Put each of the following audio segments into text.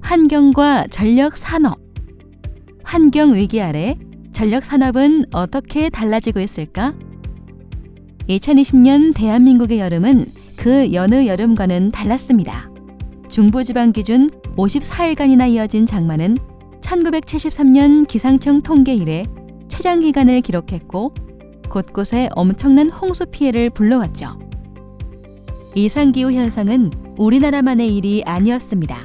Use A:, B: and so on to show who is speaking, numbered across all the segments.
A: 환경과 전력 산업. 환경 위기 아래 전력 산업은 어떻게 달라지고 있을까? 2020년 대한민국의 여름은 그 여느 여름과는 달랐습니다. 중부지방 기준 54일간이나 이어진 장마는 1973년 기상청 통계 이래 최장 기간을 기록했고 곳곳에 엄청난 홍수 피해를 불러왔죠. 이상기후 현상은 우리나라만의 일이 아니었습니다.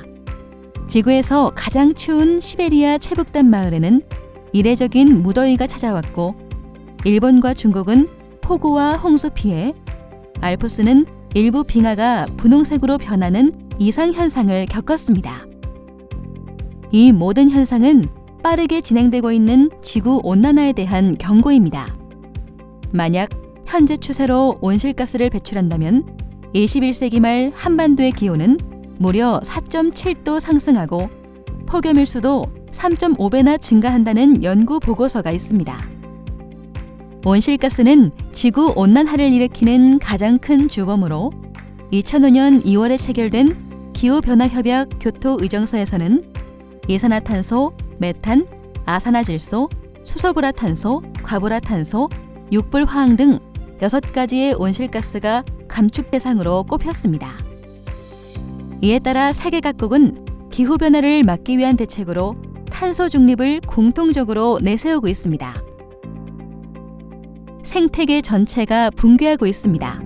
A: 지구에서 가장 추운 시베리아 최북단 마을에는 이례적인 무더위가 찾아왔고 일본과 중국은 폭우와 홍수 피해, 알프스는 일부 빙하가 분홍색으로 변하는 이상현상을 겪었습니다. 이 모든 현상은 빠르게 진행되고 있는 지구온난화에 대한 경고입니다. 만약 현재 추세로 온실가스를 배출한다면 21세기 말 한반도의 기온은 무려 4.7도 상승하고 폭염일수도 3.5배나 증가한다는 연구 보고서가 있습니다. 온실가스는 지구온난화를 일으키는 가장 큰 주범으로 2005년 2월에 체결된 기후변화협약 교토의정서에서는 이산화탄소, 메탄, 아산화질소, 수소불화탄소, 과불화탄소, 육불화학 등 6가지의 온실가스가 감축 대상으로 꼽혔습니다. 이에 따라 세계 각국은 기후변화를 막기 위한 대책으로 탄소 중립을 공통적으로 내세우고 있습니다. 생태계 전체가 붕괴하고 있습니다.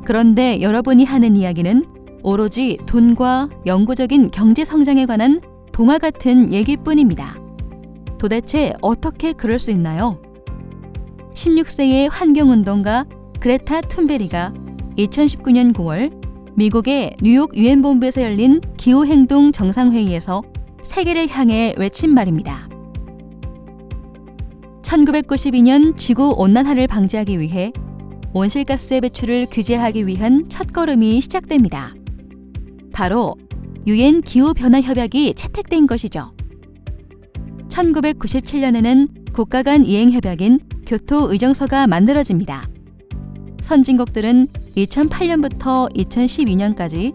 A: 그런데 여러분이 하는 이야기는 오로지 돈과 영구적인 경제 성장에 관한 동화 같은 얘기뿐입니다. 도대체 어떻게 그럴 수 있나요? 16세의 환경운동가 그레타 툰베리가 2019년 9월 미국의 뉴욕 유엔본부에서 열린 기후행동 정상회의에서 세계를 향해 외친 말입니다. 1992년 지구온난화를 방지하기 위해 온실가스의 배출을 규제하기 위한 첫걸음이 시작됩니다. 바로 유엔 기후변화협약이 채택된 것이죠. 1997년에는 국가 간 이행협약인 교토의정서가 만들어집니다. 선진국들은 2008년부터 2012년까지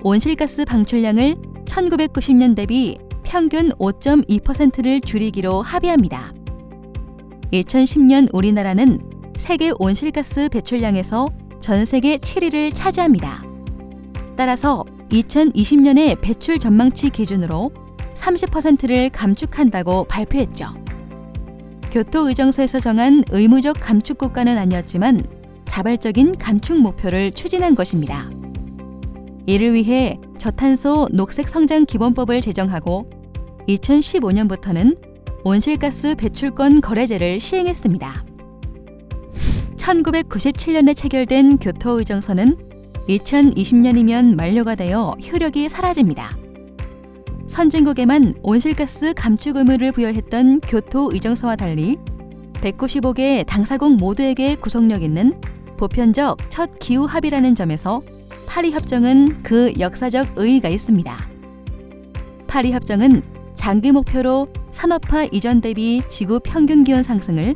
A: 온실가스 방출량을 1990년 대비 평균 5.2%를 줄이기로 합의합니다. 2010년 우리나라는 세계 온실가스 배출량에서 전 세계 7위를 차지합니다. 따라서 2020년의 배출 전망치 기준으로 30%를 감축한다고 발표했죠. 교토의정서에서 정한 의무적 감축 국가는 아니었지만 자발적인 감축 목표를 추진한 것입니다. 이를 위해 저탄소 녹색 성장 기본법을 제정하고 2015년부터는 온실가스 배출권 거래제를 시행했습니다. 1997년에 체결된 교토의정서는 2020년이면 만료가 되어 효력이 사라집니다. 선진국에만 온실가스 감축 의무를 부여했던 교토의정서와 달리 195개 당사국 모두에게 구속력 있는 보편적 첫 기후 합의라는 점에서 파리협정은 그 역사적 의의가 있습니다. 파리협정은 장기 목표로 산업화 이전 대비 지구 평균 기온 상승을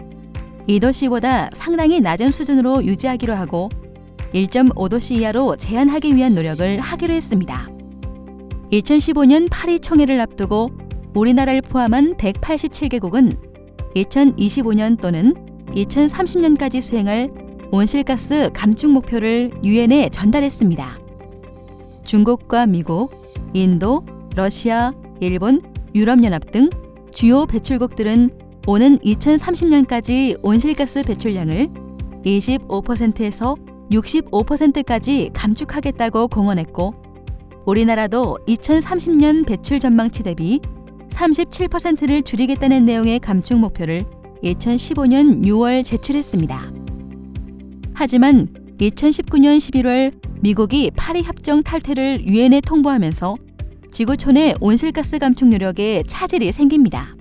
A: 2도씨보다 상당히 낮은 수준으로 유지하기로 하고 1.5도씨 이하로 제한하기 위한 노력을 하기로 했습니다. 2015년 파리 총회를 앞두고 우리나라를 포함한 187개국은 2025년 또는 2030년까지 수행할 온실가스 감축 목표를 유엔에 전달했습니다. 중국과 미국, 인도, 러시아, 일본, 유럽연합 등 주요 배출국들은 오는 2030년까지 온실가스 배출량을 25%에서 65%까지 감축하겠다고 공언했고 우리나라도 2030년 배출 전망치 대비 37%를 줄이겠다는 내용의 감축 목표를 2015년 6월 제출했습니다. 하지만 2019년 11월 미국이 파리협정 탈퇴를 유엔에 통보하면서 지구촌의 온실가스 감축 노력에 차질이 생깁니다.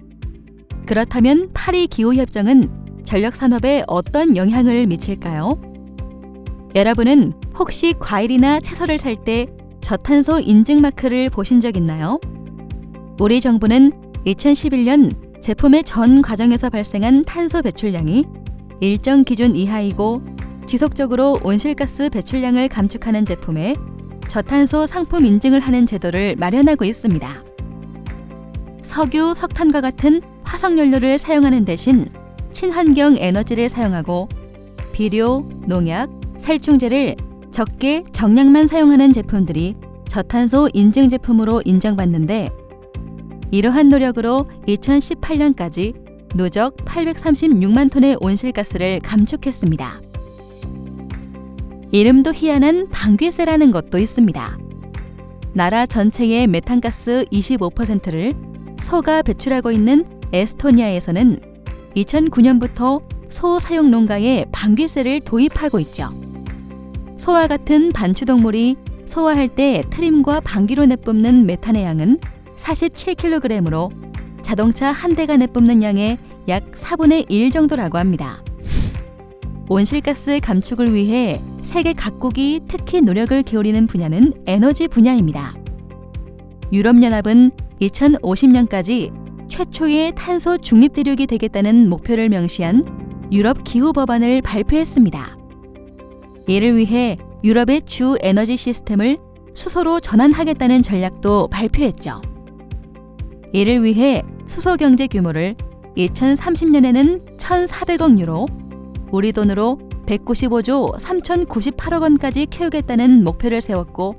A: 그렇다면 파리 기후협정은 전력산업에 어떤 영향을 미칠까요? 여러분은 혹시 과일이나 채소를 살 때 저탄소 인증 마크를 보신 적 있나요? 우리 정부는 2011년 제품의 전 과정에서 발생한 탄소 배출량이 일정 기준 이하이고 지속적으로 온실가스 배출량을 감축하는 제품에 저탄소 상품 인증을 하는 제도를 마련하고 있습니다. 석유, 석탄과 같은 화석연료를 사용하는 대신 친환경 에너지를 사용하고 비료, 농약, 살충제를 적게 정량만 사용하는 제품들이 저탄소 인증 제품으로 인정받는데, 이러한 노력으로 2018년까지 누적 836만 톤의 온실가스를 감축했습니다. 이름도 희한한 방귀세라는 것도 있습니다. 나라 전체의 메탄가스 25%를 소가 배출하고 있는 에스토니아에서는 2009년부터 소 사육 농가에 방귀세를 도입하고 있죠. 소와 같은 반추동물이 소화할 때 트림과 방귀로 내뿜는 메탄의 양은 47kg으로 자동차 한 대가 내뿜는 양의 약 4분의 1 정도라고 합니다. 온실가스 감축을 위해 세계 각국이 특히 노력을 기울이는 분야는 에너지 분야입니다. 유럽연합은 2050년까지 최초의 탄소 중립대륙이 되겠다는 목표를 명시한 유럽 기후 법안을 발표했습니다. 이를 위해 유럽의 주 에너지 시스템을 수소로 전환하겠다는 전략도 발표했죠. 이를 위해 수소 경제 규모를 2030년에는 1,400억 유로, 우리 돈으로 195조 3,098억 원까지 키우겠다는 목표를 세웠고,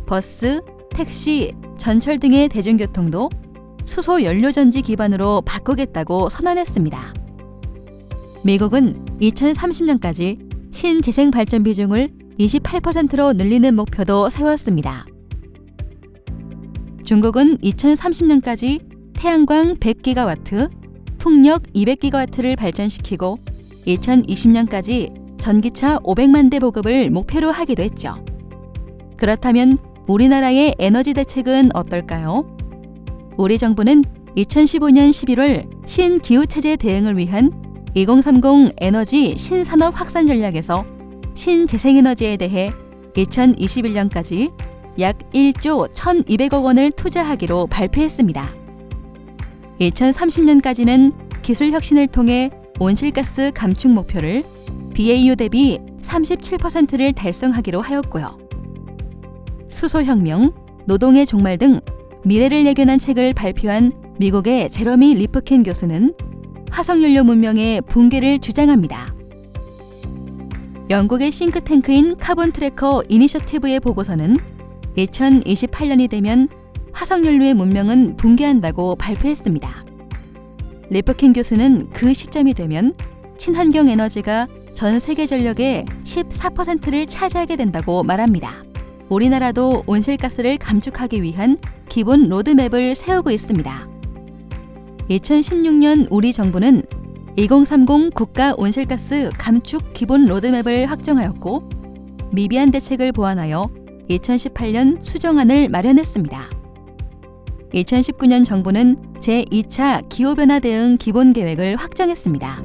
A: 버스, 택시, 전철 등의 대중교통도 수소 연료전지 기반으로 바꾸겠다고 선언했습니다. 미국은 2030년까지 신재생 발전 비중을 28%로 늘리는 목표도 세웠습니다. 중국은 2030년까지 태양광 100기가와트, 풍력 200기가와트를 발전시키고 2020년까지 전기차 500만 대 보급을 목표로 하기도 했죠. 그렇다면 우리나라의 에너지 대책은 어떨까요? 우리 정부는 2015년 11월 신기후체제 대응을 위한 2030 에너지 신산업 확산 전략에서 신재생에너지에 대해 2021년까지 약 1조 1,200억 원을 투자하기로 발표했습니다. 2030년까지는 기술 혁신을 통해 온실가스 감축 목표를 BAU 대비 37%를 달성하기로 하였고요. 수소혁명, 노동의 종말 등 미래를 예견한 책을 발표한 미국의 제러미 리프킨 교수는 화석연료 문명의 붕괴를 주장합니다. 영국의 싱크탱크인 카본 트래커 이니셔티브의 보고서는 2028년이 되면 화석연료의 문명은 붕괴한다고 발표했습니다. 리프킨 교수는 그 시점이 되면 친환경 에너지가 전 세계 전력의 14%를 차지하게 된다고 말합니다. 우리나라도 온실가스를 감축하기 위한 기본 로드맵을 세우고 있습니다. 2016년 우리 정부는 2030 국가 온실가스 감축 기본 로드맵을 확정하였고, 미비한 대책을 보완하여 2018년 수정안을 마련했습니다. 2019년 정부는 제2차 기후변화 대응 기본계획을 확정했습니다.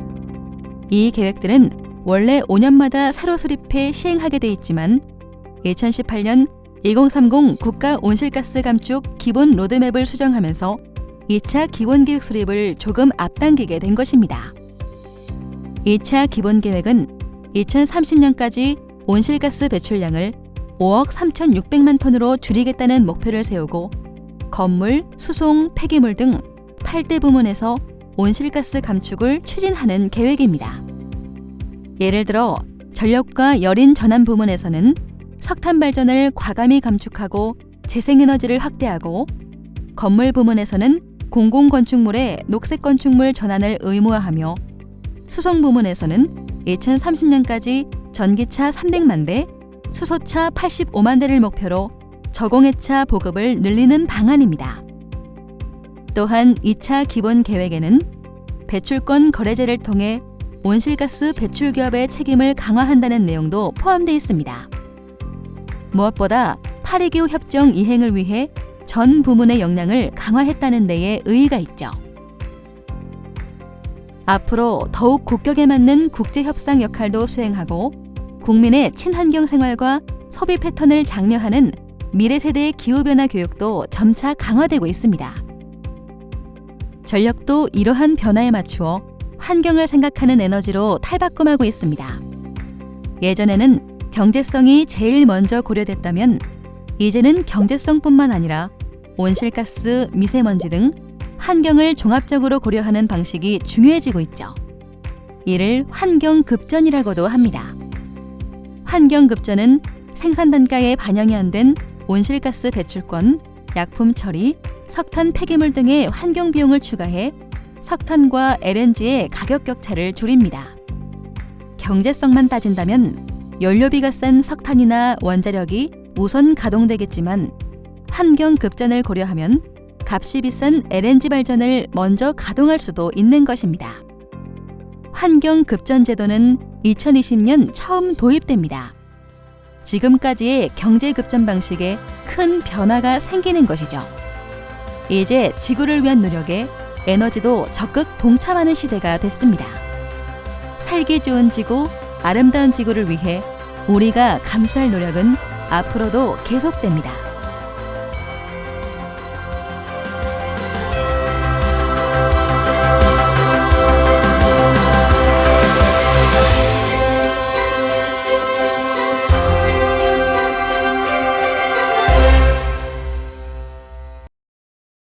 A: 이 계획들은 원래 5년마다 새로 수립해 시행하게 돼 있지만 2018년 2030 국가 온실가스 감축 기본 로드맵을 수정하면서 2차 기본계획 수립을 조금 앞당기게 된 것입니다. 2차 기본계획은 2030년까지 온실가스 배출량을 5억 3,600만 톤으로 줄이겠다는 목표를 세우고, 건물, 수송, 폐기물 등 8대 부문에서 온실가스 감축을 추진하는 계획입니다. 예를 들어 전력과 열인 전환 부문에서는 석탄 발전을 과감히 감축하고 재생에너지를 확대하고, 건물 부문에서는 공공건축물의 녹색 건축물 전환을 의무화하며, 수송 부문에서는 2030년까지 전기차 300만 대, 수소차 85만 대를 목표로 저공해차 보급을 늘리는 방안입니다. 또한 2차 기본 계획에는 배출권 거래제를 통해 온실가스 배출 기업의 책임을 강화한다는 내용도 포함되어 있습니다. 무엇보다 파리기후 협정 이행을 위해 전 부문의 역량을 강화했다는 데에 의의가 있죠. 앞으로 더욱 국격에 맞는 국제협상 역할도 수행하고, 국민의 친환경 생활과 소비 패턴을 장려하는 미래 세대의 기후변화 교육도 점차 강화되고 있습니다. 전력도 이러한 변화에 맞추어 환경을 생각하는 에너지로 탈바꿈하고 있습니다. 예전에는 경제성이 제일 먼저 고려됐다면 이제는 경제성뿐만 아니라 온실가스, 미세먼지 등 환경을 종합적으로 고려하는 방식이 중요해지고 있죠. 이를 환경급전이라고도 합니다. 환경급전은 생산 단가에 반영이 안 된 온실가스 배출권, 약품 처리, 석탄 폐기물 등의 환경 비용을 추가해 석탄과 LNG의 가격 격차를 줄입니다. 경제성만 따진다면 연료비가 싼 석탄이나 원자력이 우선 가동되겠지만 환경 급전을 고려하면 값이 비싼 LNG 발전을 먼저 가동할 수도 있는 것입니다. 환경 급전 제도는 2020년 처음 도입됩니다. 지금까지의 경제 급전 방식에 큰 변화가 생기는 것이죠. 이제 지구를 위한 노력에 에너지도 적극 동참하는 시대가 됐습니다. 살기 좋은 지구, 아름다운 지구를 위해 우리가 감수할 노력은 앞으로도 계속됩니다.